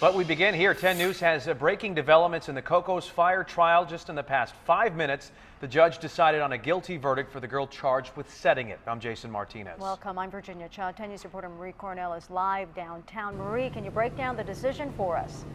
But we begin here. 10 News has breaking developments in the Cocos Fire trial. Just in the past 5 minutes, the judge decided on a guilty verdict for the girl charged with setting it. I'm Jason Martinez. Welcome. I'm Virginia Chow. 10 News reporter Marie Cornell is live downtown. Marie, can you break down the decision for us?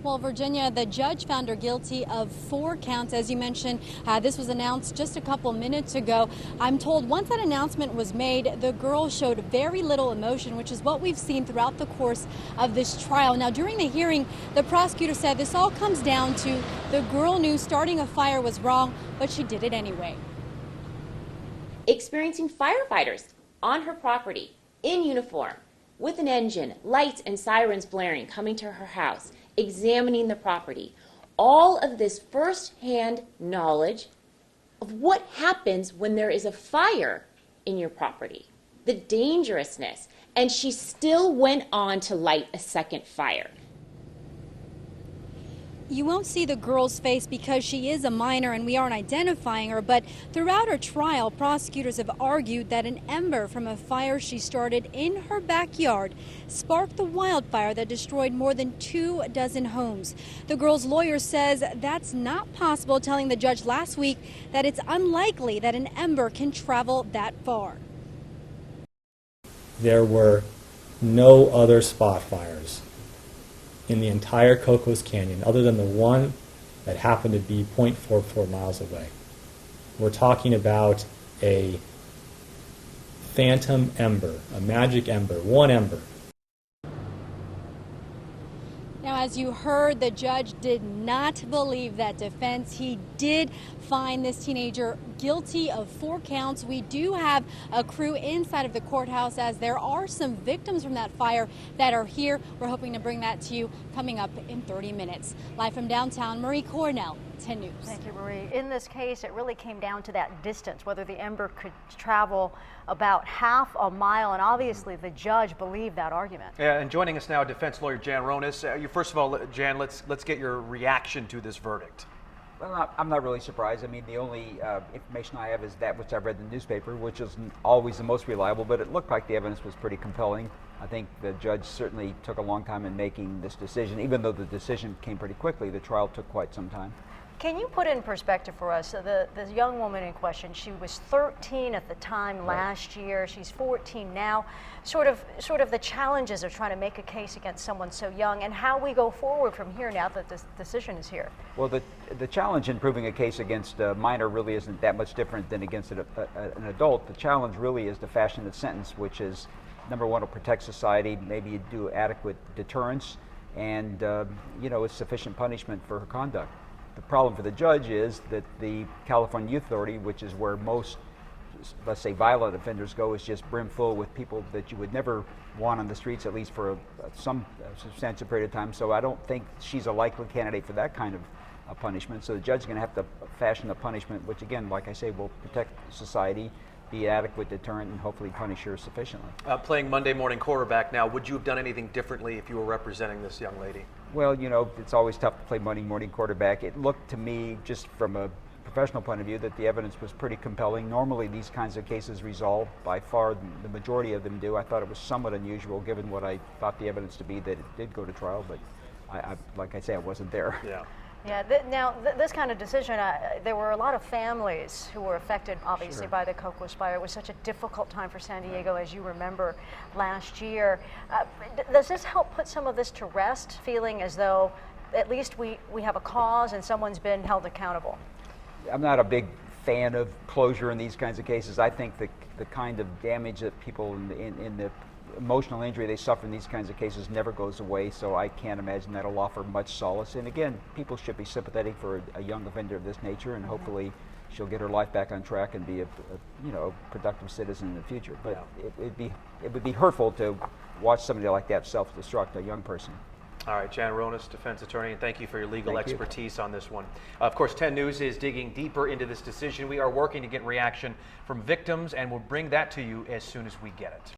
Well, Virginia, the judge found her guilty of 4 counts. As you mentioned, this was announced just a couple minutes ago. I'm told once that announcement was made, the girl showed very little emotion, which is what we've seen throughout the course of this trial. Now, during the hearing, the prosecutor said this all comes down to the girl knew starting a fire was wrong, but she did it anyway. Experiencing firefighters on her property in uniform with an engine, lights and sirens blaring, coming to her house, examining the property. All of this first-hand knowledge of what happens when there is a fire in your property, the dangerousness, and she still went on to light a second fire. You won't see the girl's face because she is a minor and we aren't identifying her, but throughout her trial, prosecutors have argued that an ember from a fire she started in her backyard sparked the wildfire that destroyed more than 24 homes. The girl's lawyer says that's not possible, telling the judge last week that it's unlikely that an ember can travel that far. There were no other spot fires in the entire Cocos Canyon, other than the one that happened to be 0.44 miles away. We're talking about a phantom ember, a magic ember, one ember. Now, as you heard, the judge did not believe that defense. He did find this teenager guilty of 4 counts. We do have a crew inside of the courthouse as there are some victims from that fire that are here. We're hoping to bring that to you coming up in 30 minutes. Live from downtown, Marie Cornell, 10 News. Thank you, Marie. In this case, it really came down to that distance, whether the ember could travel about half a mile, and obviously the judge believed that argument. Yeah, and joining us now, defense lawyer Jan Ronis. First of all, Jan, let's get your reaction to this verdict. Well, I'm not really surprised. I mean, the only information I have is that which I've read in the newspaper, which isn't always the most reliable, but it looked like the evidence was pretty compelling. I think the judge certainly took a long time in making this decision. Even though the decision came pretty quickly, the trial took quite some time. Can you put in perspective for us, the young woman in question, she was 13 at the time last year, she's 14 now, sort of the challenges of trying to make a case against someone so young, and how we go forward from here now that this decision is here? Well, the challenge in proving a case against a minor really isn't that much different than against an adult. The challenge really is to fashion a sentence which is, number one, will protect society, maybe you do adequate deterrence, and it's sufficient punishment for her conduct. The problem for the judge is that the California Youth Authority, which is where most, let's say, violent offenders go, is just brimful with people that you would never want on the streets, at least for some substantial period of time. So I don't think she's a likely candidate for that kind of punishment. So the judge is going to have to fashion a punishment which, again, like I say, will protect society, be an adequate deterrent, and hopefully punish her sufficiently. Playing Monday morning quarterback now, would you have done anything differently if you were representing this young lady? Well, it's always tough to play Monday morning quarterback. It looked to me, just from a professional point of view, that the evidence was pretty compelling. Normally these kinds of cases resolve. By far the majority of them do. I thought it was somewhat unusual given what I thought the evidence to be that it did go to trial, but like I say, I wasn't there. Yeah. Yeah, now this kind of decision, there were a lot of families who were affected, obviously, by the Cocos Fire. It was such a difficult time for San Diego, as you remember, last year. Does this help put some of this to rest, feeling as though at least we have a cause and someone's been held accountable? I'm not a big fan of closure in these kinds of cases. I think the kind of damage that people in the emotional injury they suffer in these kinds of cases never goes away, so I can't imagine that'll offer much solace. And again, people should be sympathetic for a young offender of this nature, and hopefully she'll get her life back on track and be a productive citizen in the future. But it would be hurtful to watch somebody like that self-destruct, a young person. All right, Jan Ronis, defense attorney, and thank you for your legal expertise on this one. Of course, 10 News is digging deeper into this decision. We are working to get reaction from victims, and we'll bring that to you as soon as we get it.